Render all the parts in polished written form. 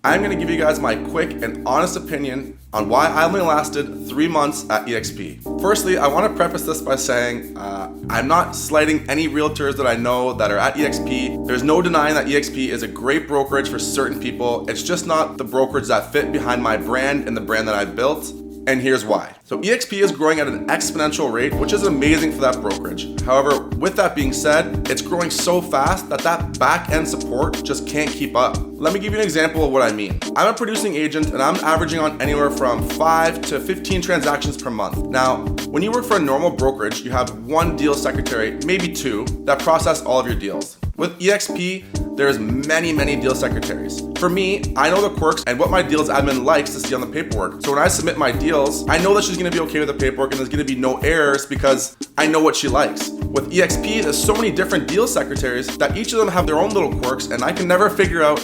I'm going to give you guys my quick and honest opinion on why I only lasted 3 months at eXp. Firstly, I want to preface this by saying I'm not slighting any realtors that I know that are at eXp. There's no denying that eXp is a great brokerage for certain people. It's just not the brokerage that fit behind my brand and the brand that I've built. And here's why. So eXp is growing at an exponential rate, which is amazing for that brokerage. However, with that being said, it's growing so fast that back-end support just can't keep up. Let me give you an example of what I mean. I'm a producing agent and I'm averaging on anywhere from 5 to 15 transactions per month. Now, when you work for a normal brokerage, you have one deal secretary, maybe two, that process all of your deals. With eXp, there's many deal secretaries. For me, I know the quirks and what my deals admin likes to see on the paperwork. So when I submit my deals, I know that she's gonna be okay with the paperwork and there's gonna be no errors because I know what she likes. With eXp, there's so many different deal secretaries that each of them have their own little quirks and I can never figure out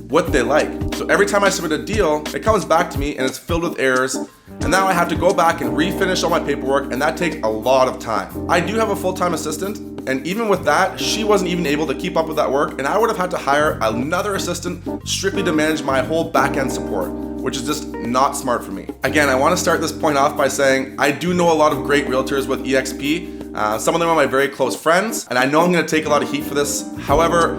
what they like. So every time I submit a deal, it comes back to me and it's filled with errors. And now I have to go back and refinish all my paperwork, and that takes a lot of time. I do have a full-time assistant, and even with that, she wasn't even able to keep up with that work, and I would have had to hire another assistant strictly to manage my whole back-end support, which is just not smart for me. Again, I want to start this point off by saying I do know a lot of great realtors with eXp. Some of them are my very close friends, and I know I'm going to take a lot of heat for this. However,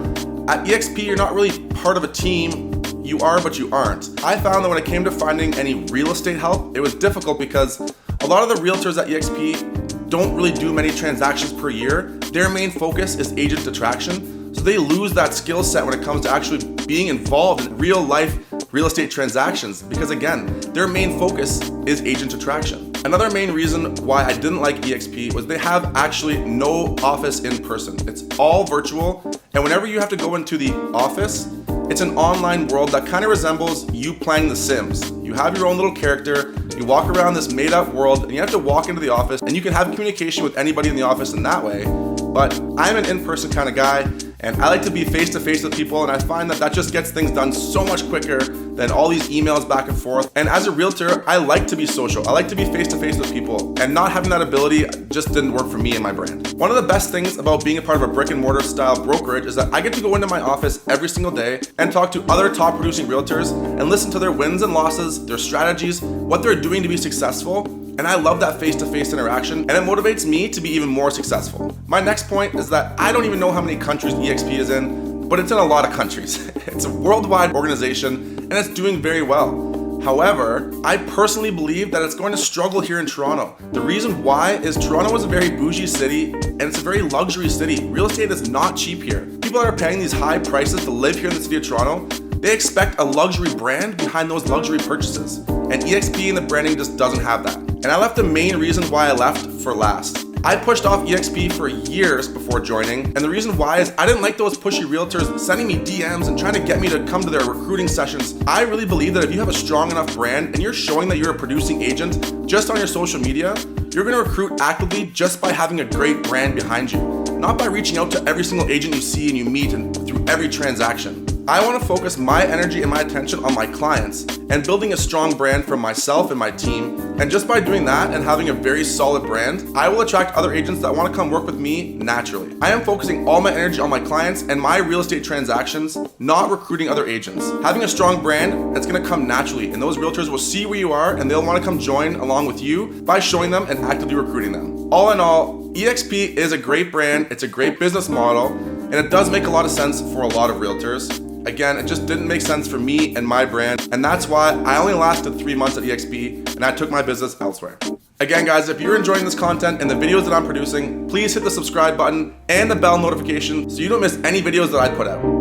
at eXp, you're not really part of a team. You are, but you aren't. I found that when it came to finding any real estate help, it was difficult because a lot of the realtors at eXp don't really do many transactions per year. Their main focus is agent attraction, so they lose that skill set when it comes to actually being involved in real life real estate transactions because again, their main focus is agent attraction. Another main reason why I didn't like eXp was they have actually no office in person. It's all virtual, and whenever you have to go into the office, it's an online world that kind of resembles you playing The Sims. You have your own little character, you walk around this made up world, and you have to walk into the office, and you can have communication with anybody in the office in that way. But I'm an in-person kind of guy, and I like to be face-to-face with people, and I find that just gets things done so much quicker than all these emails back and forth. And as a realtor, I like to be social. I like to be face-to-face with people, and not having that ability just didn't work for me and my brand. One of the best things about being a part of a brick and mortar style brokerage is that I get to go into my office every single day and talk to other top producing realtors and listen to their wins and losses, their strategies, what they're doing to be successful. And I love that face-to-face interaction, and it motivates me to be even more successful. My next point is that I don't even know how many countries eXp is in, but it's in a lot of countries. It's a worldwide organization, and it's doing very well. However, I personally believe that it's going to struggle here in Toronto. The reason why is Toronto is a very bougie city, and it's a very luxury city. Real estate is not cheap here. People that are paying these high prices to live here in the city of Toronto, they expect a luxury brand behind those luxury purchases. And eXp and the branding just doesn't have that. And I left the main reason why I left for last. I pushed off eXp for years before joining, and the reason why is I didn't like those pushy realtors sending me DMs and trying to get me to come to their recruiting sessions. I really believe that if you have a strong enough brand and you're showing that you're a producing agent just on your social media, you're gonna recruit actively just by having a great brand behind you, not by reaching out to every single agent you see and you meet and through every transaction. I want to focus my energy and my attention on my clients and building a strong brand for myself and my team. And just by doing that and having a very solid brand, I will attract other agents that want to come work with me naturally. I am focusing all my energy on my clients and my real estate transactions, not recruiting other agents. Having a strong brand, it's going to come naturally, and those realtors will see where you are and they'll want to come join along with you by showing them and actively recruiting them. All in all, eXp is a great brand, it's a great business model, and it does make a lot of sense for a lot of realtors. Again, it just didn't make sense for me and my brand, and that's why I only lasted 3 months at eXp and I took my business elsewhere. Again, guys, if you're enjoying this content and the videos that I'm producing, please hit the subscribe button and the bell notification so you don't miss any videos that I put out.